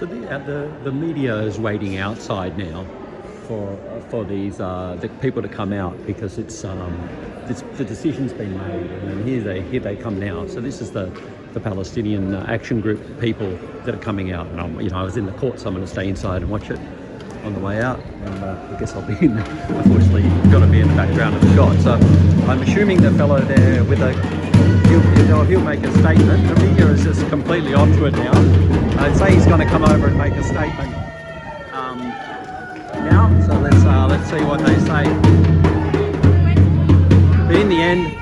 So the media is waiting outside now for these the people to come out, because the decision's been made, and here they come now. So this is the Palestinian Action Group people that are coming out, and I was in the court, so I'm going to stay inside and watch it on the way out, and I guess I'll be unfortunately got to be in the background of the shot. So I'm assuming the fellow there with he'll make a statement. The media is just completely onto it now. I'd say he's going to come over and make a statement now. So let's see what they say. But in the end,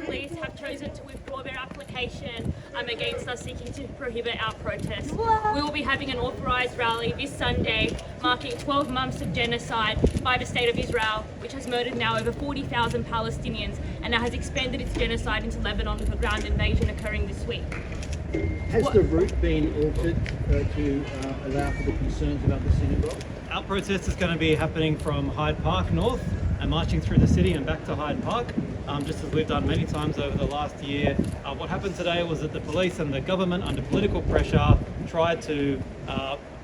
Police have chosen to withdraw their application against us seeking to prohibit our protest. We will be having an authorised rally this Sunday, marking 12 months of genocide by the State of Israel, which has murdered now over 40,000 Palestinians and now has expanded its genocide into Lebanon with a ground invasion occurring this week. Has the route been altered to allow for the concerns about the synagogue? Our protest is going to be happening from Hyde Park North and marching through the city and back to Hyde Park, just as we've done many times over the last year. What happened today was that the police and the government, under political pressure, tried to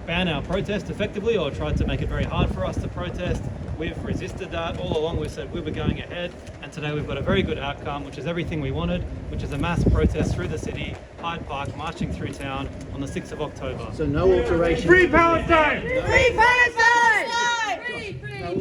ban our protest effectively, or tried to make it very hard for us to protest. We've resisted that. All along we've said we were going ahead, and today we've got a very good outcome, which is everything we wanted, which is a mass protest through the city, Hyde Park, marching through town on the 6th of October. So no alteration. Free Palestine! Free Palestine! Free!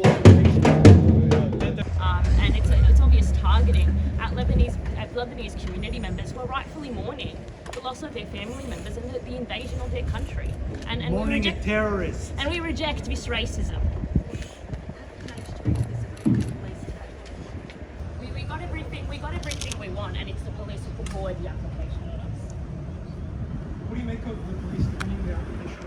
And it's obvious targeting at Lebanese community members who are rightfully mourning the loss of their family members and the invasion of their country. And Mourning terrorists. And we reject this racism. We got everything we want, and it's the police who put forward the application. What do you make of the police defending the application?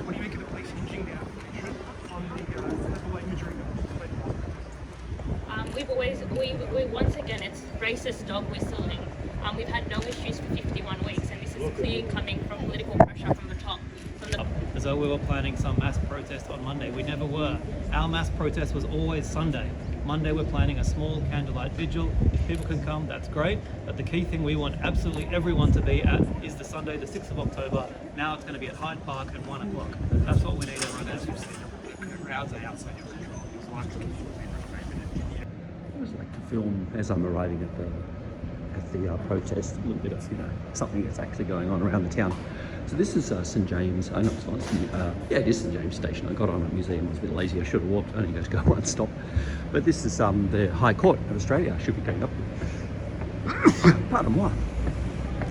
What do you make of the police hinging the application on the imagery? We once again, it's racist dog whistling. We've had no issues for 51 weeks, and this is clear coming from political pressure from the top. As though we were planning some mass protest on Monday. We never were. Our mass protest was always Sunday. Monday we're planning a small candlelight vigil. If people can come, that's great. But the key thing we want absolutely everyone to be at is the Sunday, the 6th of October. Now it's going to be at Hyde Park at 1 o'clock. That's what we need everyone to do. The crowds are outside your control. It's likely to be I always like to film as I'm arriving at the protest, a little bit of something that's actually going on around the town. So this is St James. No, it's not. Yeah, it is St James Station. I got on at museum. I was a bit lazy. I should have walked. I only got to go one stop. But this is the High Court of Australia. I should be going up. Pardon moi.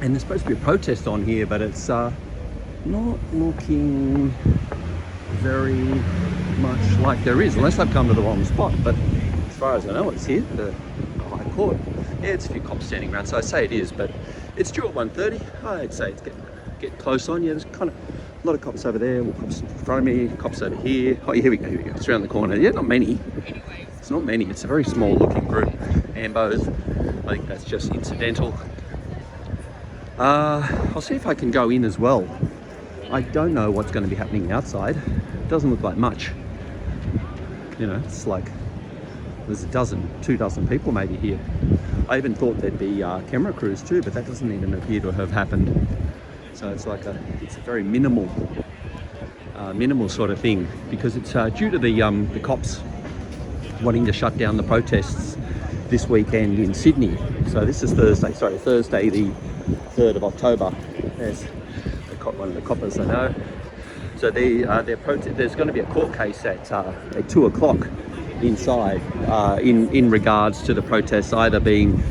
And there's supposed to be a protest on here, but it's not looking very much like there is, unless I've come to the wrong spot. But as far as I know, it's here, the High Court. Yeah, it's a few cops standing around, so I say it is, but it's due at 1:30. I'd say it's getting close on. Yeah, there's kind of a lot of cops over there, more cops in front of me, cops over here. Oh, yeah, here we go. It's around the corner. Yeah, not many. It's not many. It's a very small looking group. Ambos. I think that's just incidental. I'll see if I can go in as well. I don't know what's going to be happening outside. It doesn't look like much. It's like there's 2 dozen people maybe here. I even thought there'd be camera crews too, but that doesn't even appear to have happened. So it's like it's a very minimal sort of thing, because it's due to the cops wanting to shut down the protests this weekend in Sydney. So this is Thursday the 3rd of October. There's one of the coppers I know. So there's going to be a court case at 2 o'clock inside in regards to the protests either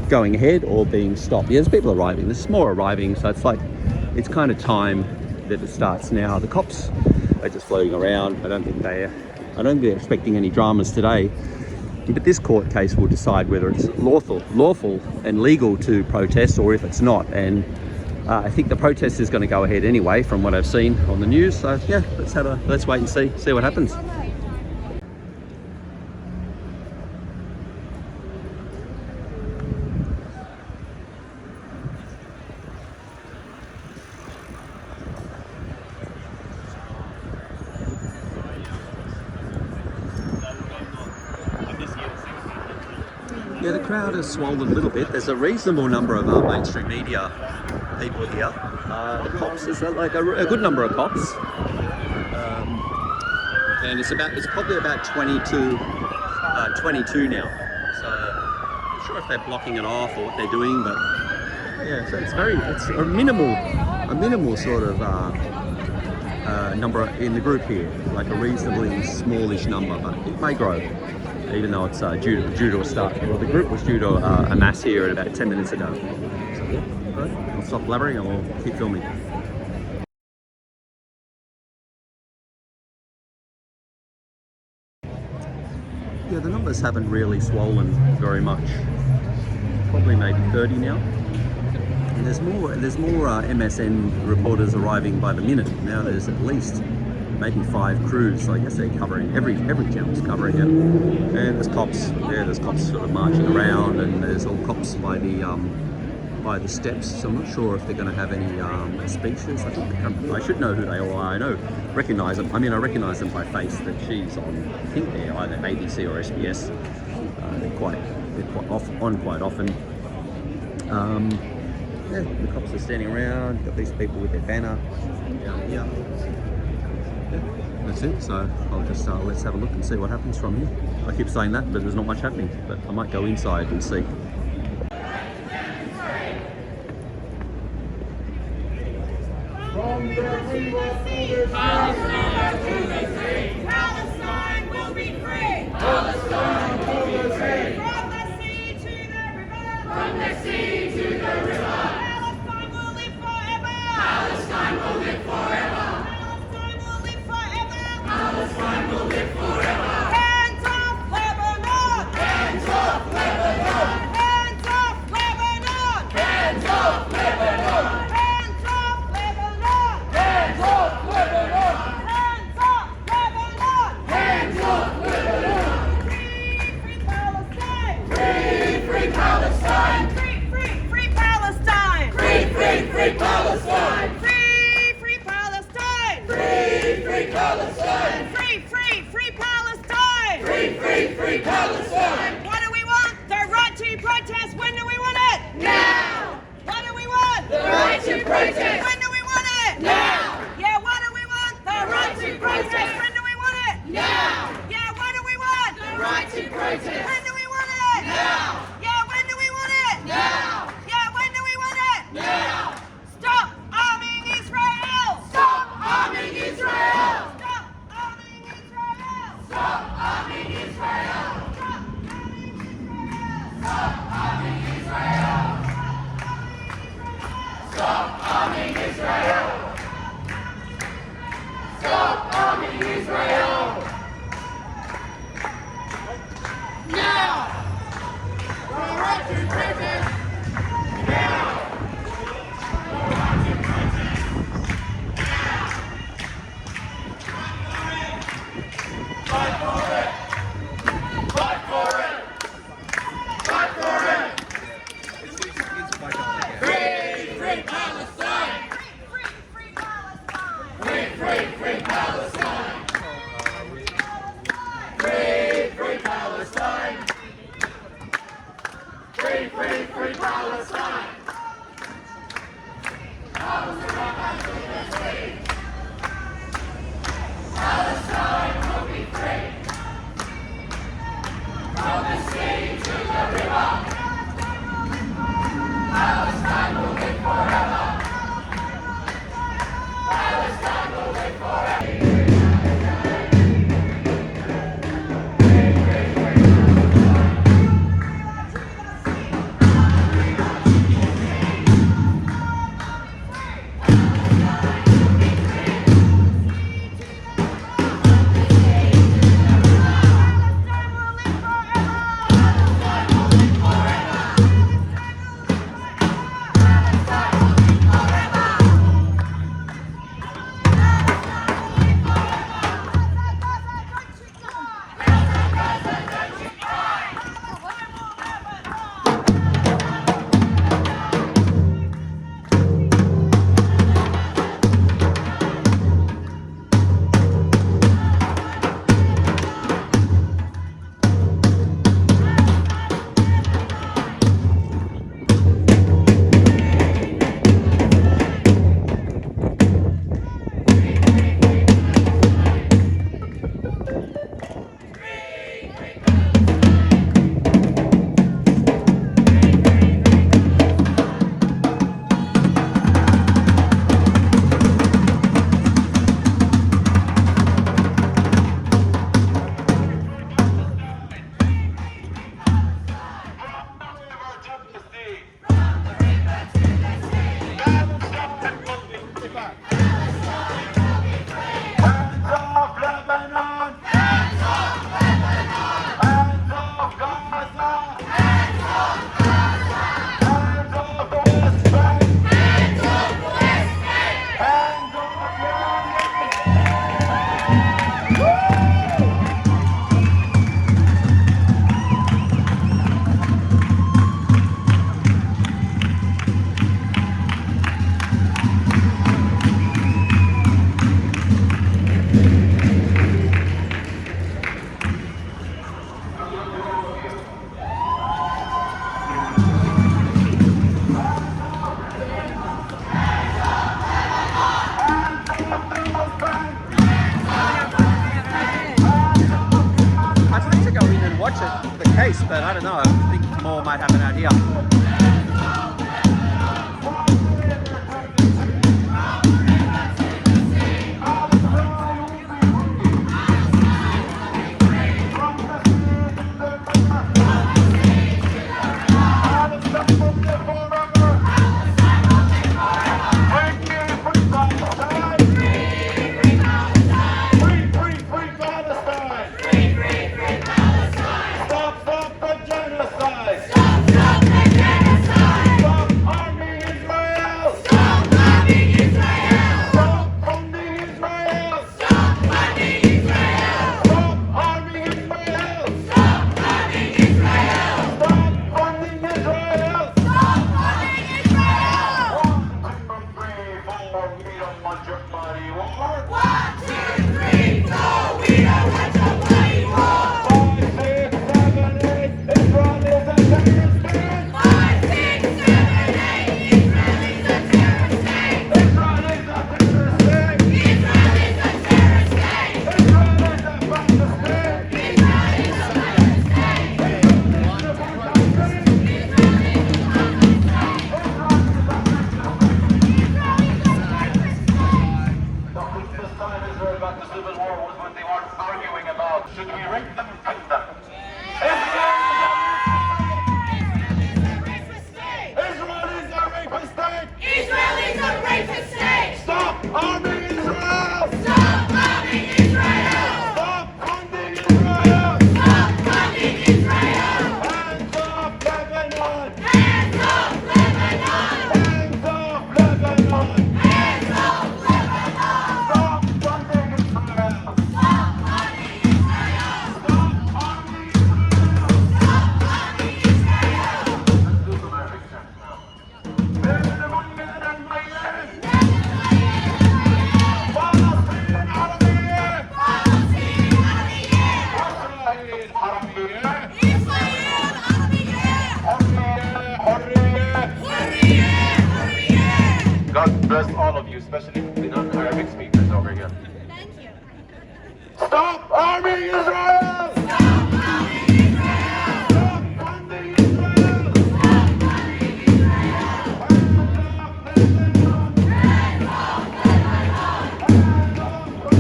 going ahead or being stopped. Yeah, there's people arriving. There's more arriving, so it's kind of time that it starts now. The cops are just floating around. I don't think they're expecting any dramas today. But this court case will decide whether it's lawful and legal to protest, or if it's not. And I think the protest is going to go ahead anyway, from what I've seen on the news. So yeah, let's wait and see what happens. Yeah, the crowd has swollen a little bit. There's a reasonable number of mainstream media people here. The cops, there's like a good number of cops. And it's probably about 22 now. So I'm not sure if they're blocking it off or what they're doing, but yeah, so it's a minimal sort of number in the group here, like a reasonably smallish number, but it may grow, even though it's due to a start. Well, the group was due to amass here at about 10 minutes ago. So yeah, all right, I'll stop blabbering and we'll keep filming. Yeah, the numbers haven't really swollen very much. Probably maybe 30 now. And there's more MSN reporters arriving by the minute. Now there's at least maybe 5 crews. So I guess they're covering every channel's covering it. And there's cops. Yeah, there's cops sort of marching around, and there's all cops by the steps. So I'm not sure if they're going to have any speeches. I think I should know who they all are. I recognize them. I recognize them by face. That she's on. I think they're either ABC or SBS. They're quite on quite often. Yeah, the cops are standing around. Got these people with their banner down here. Yeah, that's it. So I'll just let's have a look and see what happens from here. I keep saying that, but there's not much happening. But I might go inside and see. Palestine will be free. Palestine will be free. From the sea to the river. From the sea to the river. Palestine will live forever. Palestine will live forever. Palestine will live forever. Palestine will live forever. Hands off Lebanon. Hands off Lebanon. Hands off Lebanon. Hands off Lebanon. Hands off Lebanon. Hands off Lebanon. Hands off Lebanon. Hands off Lebanon. Free Palestine. Free Palestine. Free Palestine. Free Palestine. Free Palestine. Free Palestine. Free Palestine. Free Palestine. What do we want? The right to protest. When do we want it? Now. What do we want? The right to protest. When do we want it? Now. Yeah, what do we want? The right to protest. When do we want it? Now. Yeah, what do we want? The right to protest. When do we want it? Now. Yeah, when do we want it? Now. Yeah, when do we want it? Now. Stop arming Israel. Stop arming Israel. Stop arming Israel. Stop arming Israel. Stop arming Israel. Stop arming Israel. Stop arming Israel. Now. The right to protest. Now. The right to protest. Now. Fight for it. Fight for it. Fight for it. Free Palestine. Free Palestine. Free Palestine. Free Palestine. Free Palestine. Palestine will be free. From the sea to the river. Palestine will live forever. Palestine will live forever. much the case, but I don't know. I think more might happen out here. God bless all of you, especially the non-Arabic speakers over here. Thank you. Stop arming Israel! Stop arming Israel! Stop funding Israel! Stop funding Israel! Hands off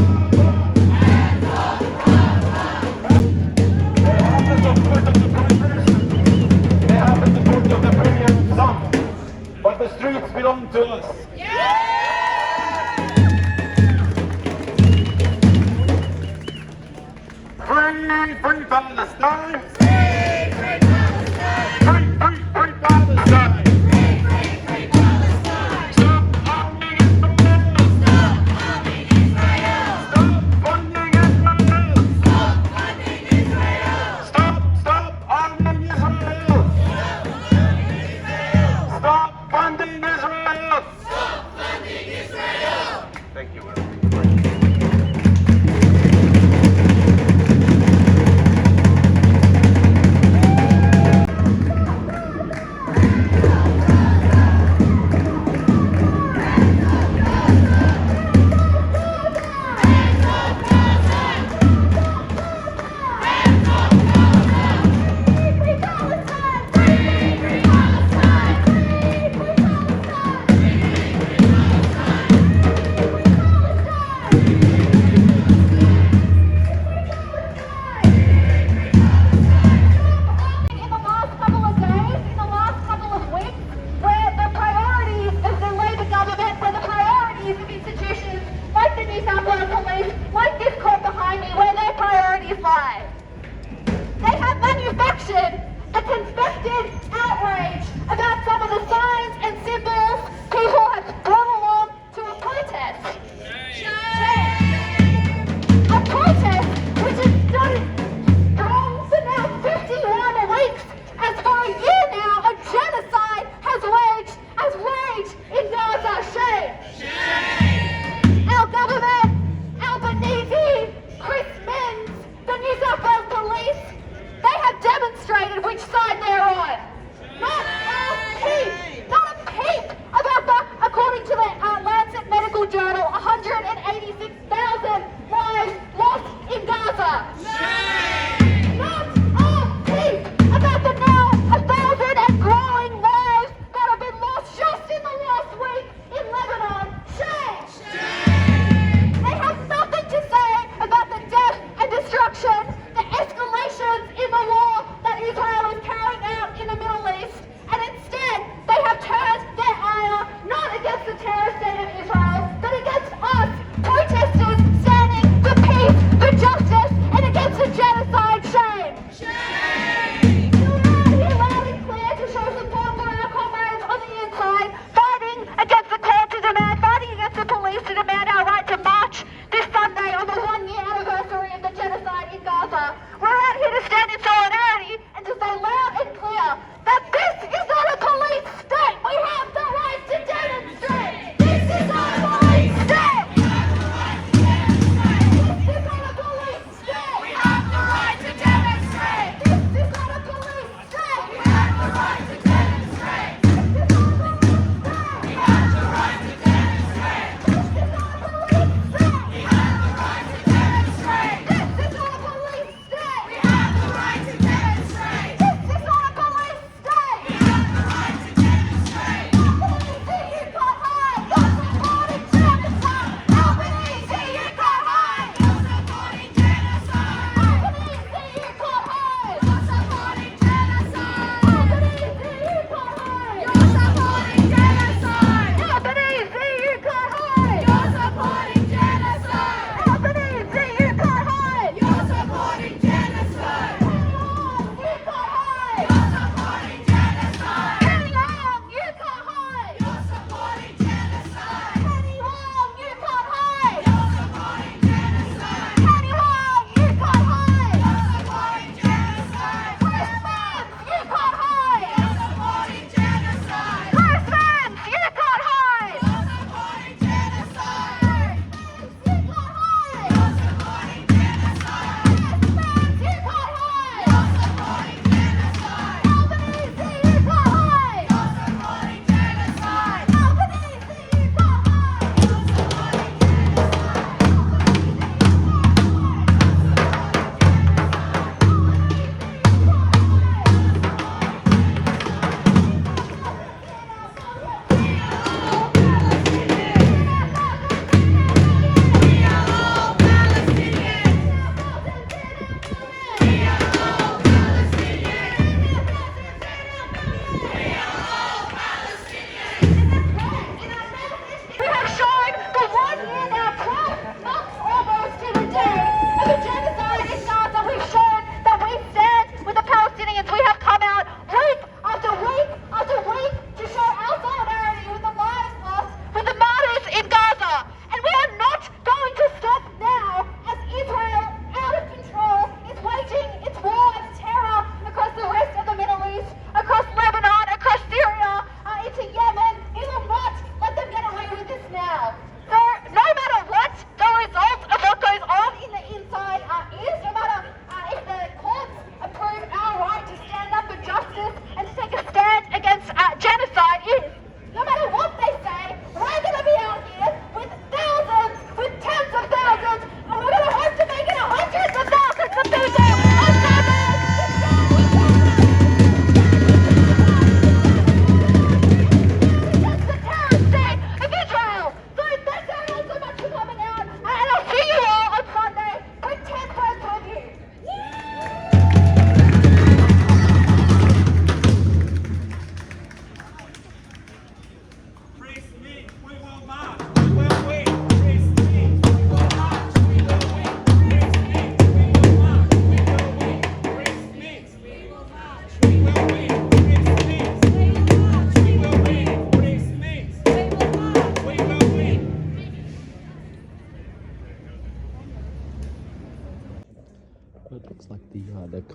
They have the support of the Prime Minister. They have the support of the Premier some. But the streets belong to us. Free Palestine! Free Palestine! Free Palestine! Stop arming Israel! Stop arming Israel! Stop funding Israel! Stop funding Israel! Stop arming Israel! Stop funding Israel! Stop funding Israel! Thank you.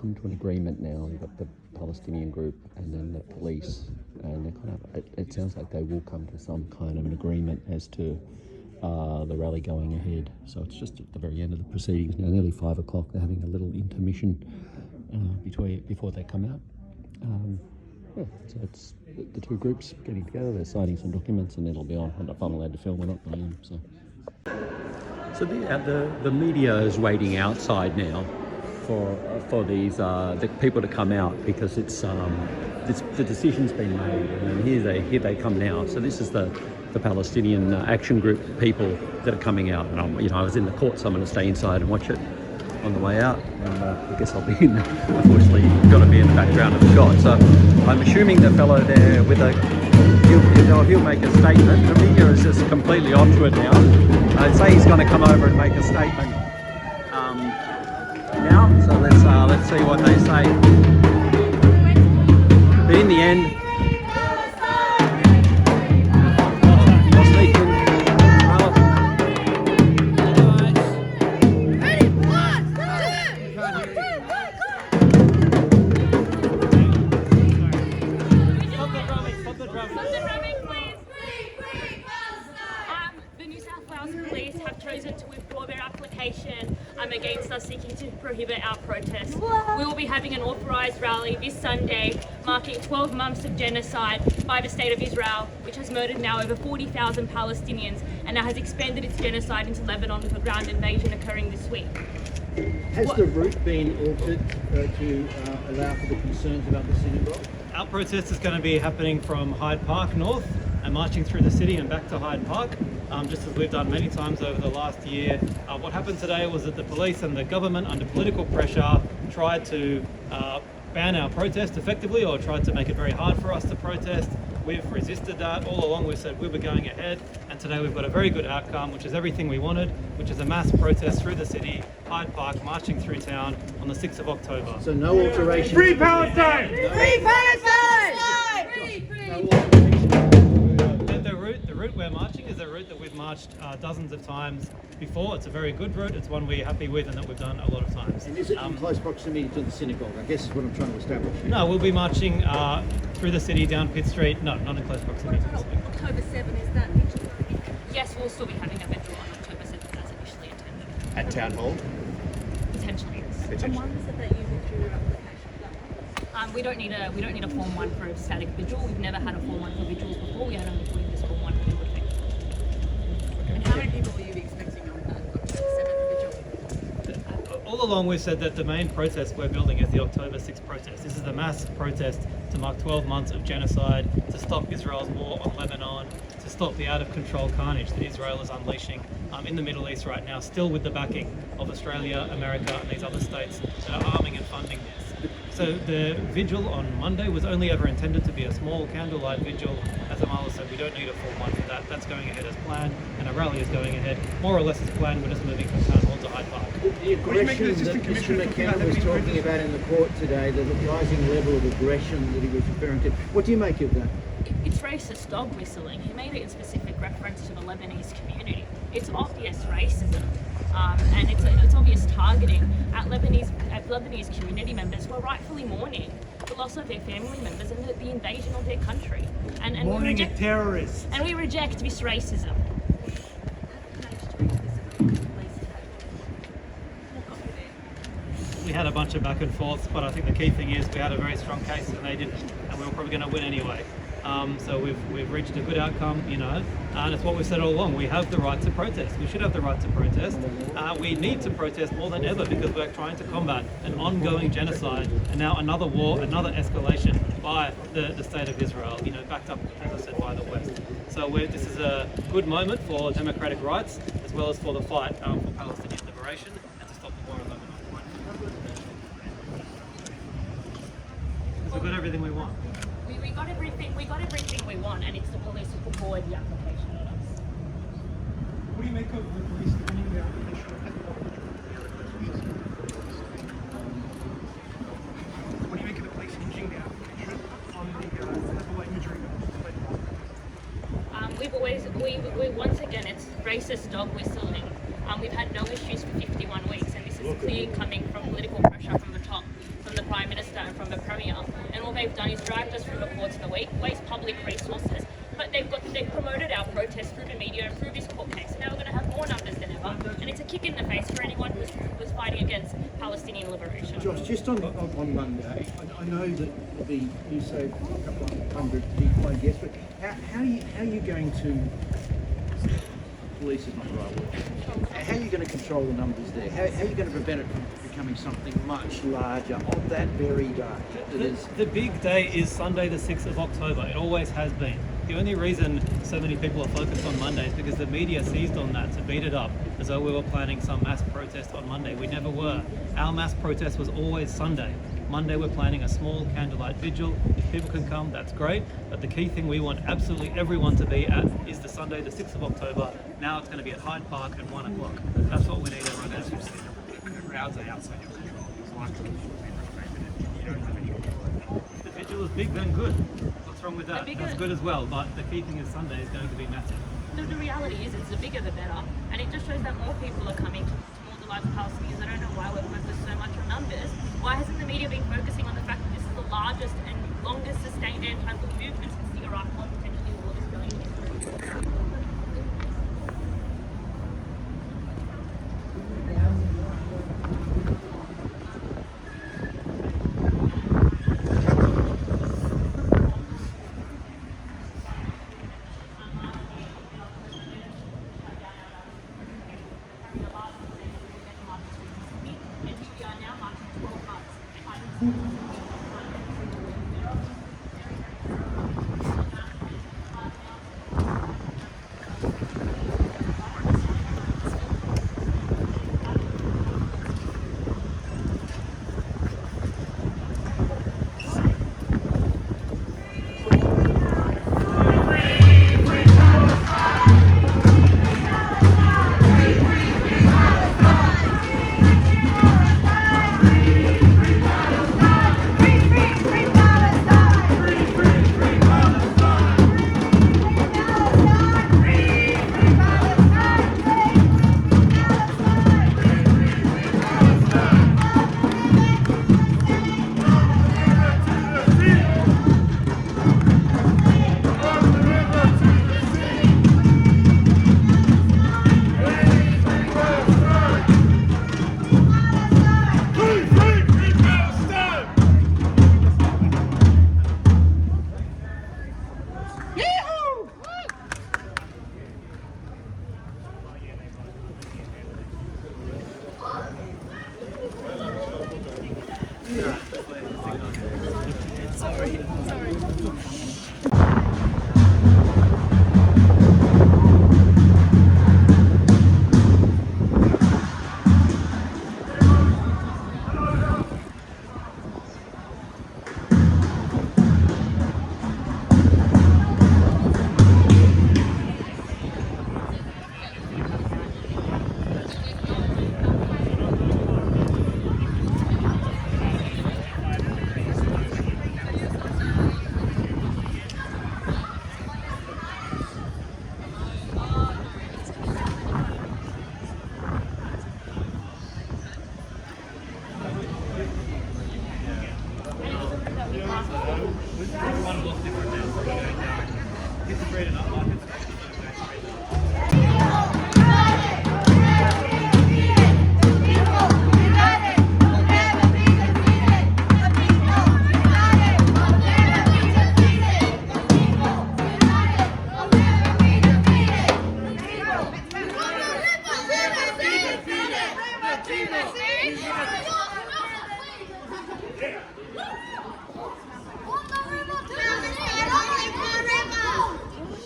come to an agreement now. You've got the Palestinian group and then the police, and they're kind of, it sounds like they will come to some kind of an agreement as to the rally going ahead. So it's just at the very end of the proceedings now, nearly 5 o'clock. They're having a little intermission before they come out. So it's the two groups getting together. They're signing some documents, and it'll be on. If I'm allowed to film, we're not going in. So the media is waiting outside now for these the people to come out, because it's the decision's been made, and here they come now. So this is the Palestinian Action Group people that are coming out, and I was in the court, so I'm going to stay inside and watch it on the way out, and I guess I'll be in. Unfortunately, got to be in the background of the shot. So I'm assuming the fellow there with he'll make a statement. The media is just completely onto it now. I'd say he's going to come over and make a statement now. So let's see what they say. But in the end, Police have chosen to withdraw their application against us seeking to prohibit our protest. We will be having an authorised rally this Sunday, marking 12 months of genocide by the State of Israel, which has murdered now over 40,000 Palestinians and now has expanded its genocide into Lebanon with a ground invasion occurring this week. Has the route been altered to allow for the concerns about the synagogue? Our protest is going to be happening from Hyde Park North and marching through the city and back to Hyde Park, just as we've done many times over the last year. What happened today was that the police and the government, under political pressure, tried to ban our protest effectively, or tried to make it very hard for us to protest. We've resisted that. All along we've said we were going ahead, and today we've got a very good outcome, which is everything we wanted, which is a mass protest through the city, Hyde Park, marching through town on the 6th of October. So no alteration. Free Palestine! Free Palestine! The route we're marching is a route that we've marched dozens of times before. It's a very good route. It's one we're happy with and that we've done a lot of times. And is it in close proximity to the synagogue? I guess is what I'm trying to establish. No, we'll be marching through the city down Pitt Street. No, not in close proximity to the synagogue. October 7, is that vigil? Yes, we'll still be having a vigil on October 7th as initially intended. At Town Hall? Potentially, yes. And one said that you withdrew your application. We don't need a Form 1 for a static vigil. We've never had a Form 1 for vigils before. We had only put in this Form 1 for the good thing. And how many people were you expecting on that October 7th vigil? All along we've said that the main protest we're building is the October 6th protest. This is a mass protest to mark 12 months of genocide, to stop Israel's war on Lebanon, to stop the out-of-control carnage that Israel is unleashing in the Middle East right now, still with the backing of Australia, America and these other states that are arming and funding this. So the vigil on Monday was only ever intended to be a small candlelight vigil. As Amal said, we don't need a full one for that. That's going ahead as planned, and a rally is going ahead more or less as planned. We're just moving from Town Hall to Hyde Park. The aggression that Mr. McKenna was talking about in the court today, the rising level of aggression that he was referring to, what do you make of that? It's racist dog whistling. He made it in specific reference to the Lebanese community. It's obvious racism, and it's obvious targeting at Lebanese community members who are rightfully mourning the loss of their family members and the invasion of their country. And Mourning a terrorist. And we reject this racism. We had a bunch of back and forths, but I think the key thing is we had a very strong case and they didn't, and we were probably going to win anyway. So we've reached a good outcome, and it's what we've said all along. We have the right to protest. We should have the right to protest. We need to protest more than ever because we're trying to combat an ongoing genocide and now another war, another escalation by the state of Israel, backed up, as I said, by the West. So this is a good moment for democratic rights as well as for the fight for Palestinian liberation and to stop the war in Lebanon. Because we've got everything we want. We got everything we want, and it's the police who put forward the application at us. What do you make of the police defending the application? What do you make of the police hinging the application on the level imagery? We once again, it's racist dog whistling. We've had no issues for 51 weeks, and this is clear coming from political pressure from the top, from the they've done is dragged us through the courts in the week, waste public resources, but they've promoted our protest through the media and through this court case. Now we're going to have more numbers than ever, and it's a kick in the face for anyone who was fighting against Palestinian liberation. Josh, just on Monday, I know that you say a couple of hundred people, I guess, but how are you going to, police is not the right word, how are you going to control the numbers there? How are you going to prevent it from becoming something much larger on that very day? The big day is Sunday the 6th of October. It always has been. The only reason so many people are focused on Monday is because the media seized on that to beat it up as though we were planning some mass protest on Monday. We never were. Our mass protest was always Sunday. Monday we're planning a small candlelight vigil. If people can come, that's great. But the key thing we want absolutely everyone to be at is the Sunday the 6th of October. Now it's going to be at Hyde Park at 1 o'clock. That's what we need everyone to do. The crowds are outside your control. It's likely to be prohibited. You don't have any control. If the vigil is big, then good. What's wrong with that? That's good as well. But the key thing is Sunday is going to be massive. The reality is, it's the bigger the better, and it just shows that more people are coming to more the lives of Palestinians. I don't know why we're focused so much on numbers. Why hasn't the media been focusing on the fact that this is the largest and longest sustained anti-war movement since the Iraq war, potentially war is going into?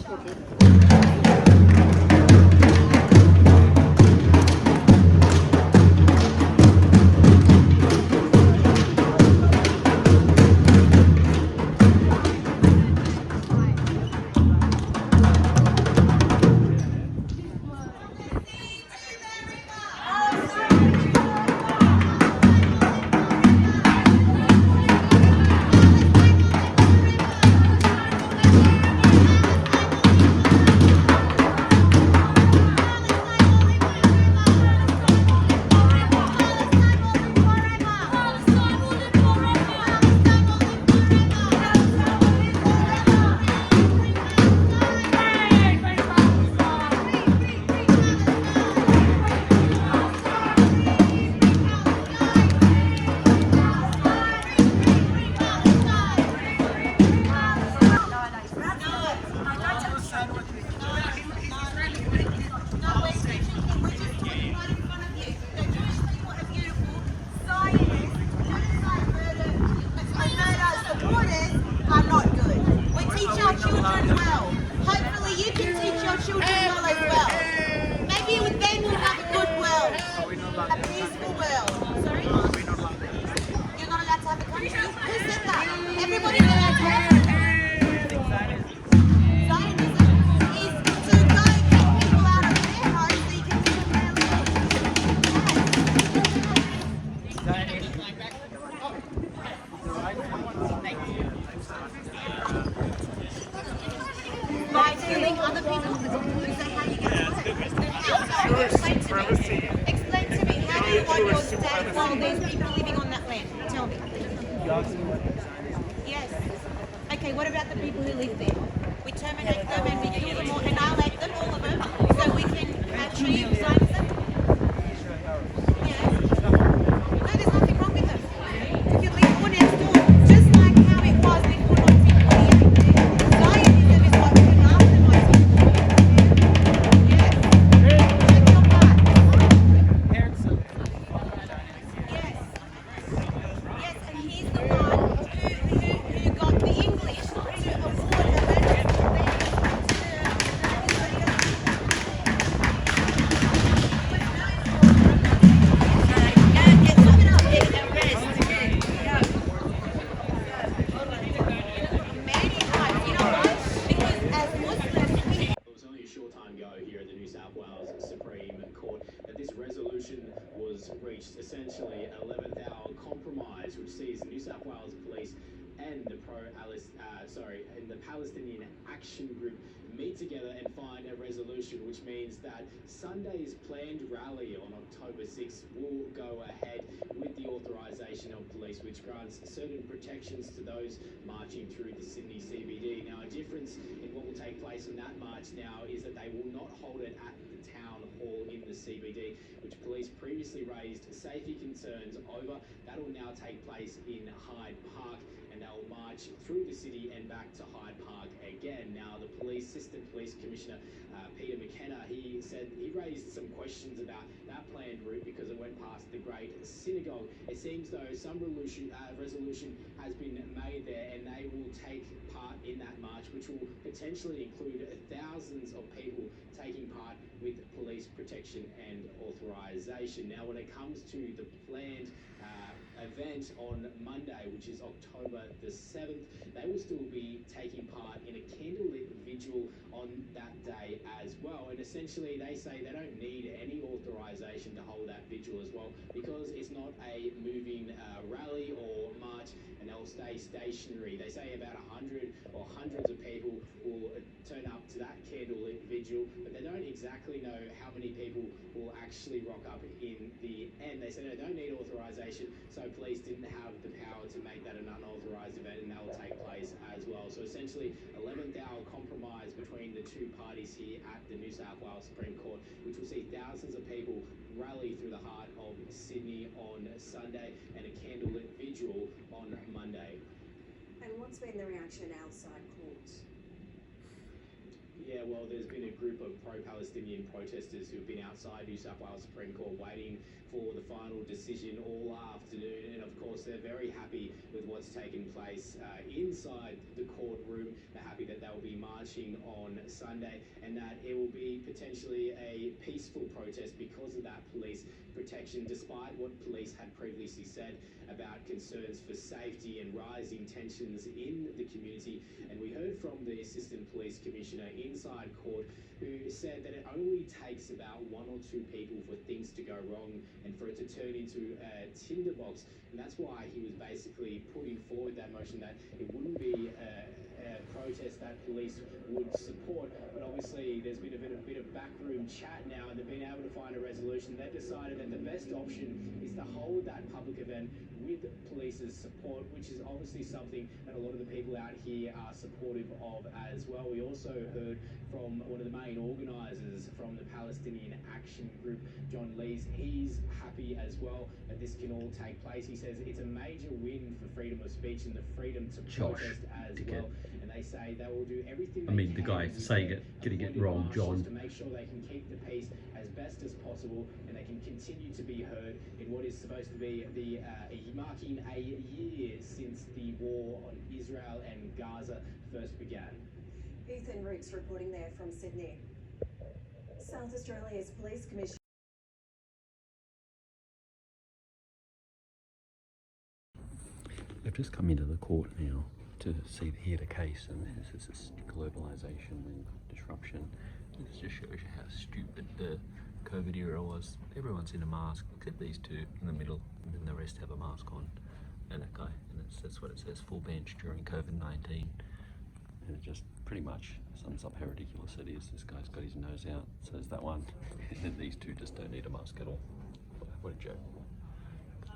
Forever! children well. Hopefully you can teach your children well as well. Maybe then we'll have a good world, a peaceful world. Sorry? You're not allowed to have a country? Who said that? Everybody's allowed to have a country. Zionism is to go get people out of their homes so you can live in their lives. By killing other people. Is that how you get to work? Explain to me, how do you want your state while there's people living on that land? Tell me. Yes. Okay, what about the people who live there? We terminate them and we kill them all, annihilate them, all of them, so we can achieve Zionism? Yes. No, there's nothing wrong with them. You can live all next door, just like how it was before 1948. Zionism is what came after 1948. Yes. Check your part. Yes. Yes, and he's the one who got the English to afford a It was only a short time ago here at the New South Wales Supreme Court that this resolution was reached, essentially an 11th hour compromise, which sees the New South Wales Police and the Palestinian Action Group meet together and find a resolution, which means that Sunday's planned rally on October 6th will go ahead with the authorisation of police, which grants certain protections to those marching through the Sydney CBD. Now, a difference in what will take place in that march now is that they will not hold it at the town hall in the CBD, which police previously raised safety concerns over. That will now take place in Hyde Park, and they'll march through the city and back to Hyde Park again. Now, the Assistant Police Commissioner Peter McKenna, he said he raised some questions about that planned route because it went past the Great Synagogue. It seems though some resolution has been made there, and they will take part in that march, which will potentially include thousands of people taking part with police protection and authorisation. Now, when it comes to the planned event on Monday, which is October the 7th, they will still be taking part in a candlelit vigil on that day as well. And essentially, they say they don't need any authorization to hold that vigil as well, because it's not a moving rally or march, and they'll stay stationary. They say about 100 or hundreds of people will turn up to that candlelit vigil, but they don't exactly know how many people will actually rock up in the end. They say they don't need authorization, so police didn't have the power to make that an unauthorized event, and that will take place as well. So essentially, 11th hour compromise between the two parties here at the New South Wales Supreme Court, which will see thousands of people rally through the heart of Sydney on Sunday and a candlelit vigil on Monday. And what's been the reaction outside court? Yeah, well, there's been a group of pro-Palestinian protesters who've been outside New South Wales Supreme Court waiting for the final decision all afternoon, and of course they're very happy with what's taken place inside the courtroom. They're happy that they'll be marching on Sunday, and that it will be potentially a peaceful protest because of that police protection, despite what police had previously said about concerns for safety and rising tensions in the community. And we heard from the Assistant Police Commissioner inside court, who said that it only takes about one or two people for things to go wrong and for it to turn into a tinderbox. And that's why he was basically putting forward that motion that it wouldn't be a protest that police would support. But obviously there's been a bit of backroom chat now, and they've been able to find a resolution. They've decided that the best option is to hold that public event with police's support, which is obviously something that a lot of the people out here are supportive of as well. We also heard from one of the main organisers from the Palestinian Action Group, John Lees. He's happy as well that this can all take place. He says it's a major win for freedom of speech and the freedom to protest as well. And they say they will do everything they can. The guy saying it, getting it wrong, John. To make sure they can keep the peace as best as possible, and they can continue to be heard in what is supposed to be the marking a year since the war on Israel and Gaza first began. Ethan Rooks reporting there from Sydney. South Australia's Police Commissioner. They've just come into the court now to hear the case, and this is globalisation and disruption. This just shows you how stupid the COVID era was. Everyone's in a mask, except these two in the middle, and then the rest have a mask on. And that guy, and that's what it says, full bench during COVID-19. And it just pretty much sums up how ridiculous it is. This guy's got his nose out, so there's that one. And then these two just don't need a mask at all. What a joke.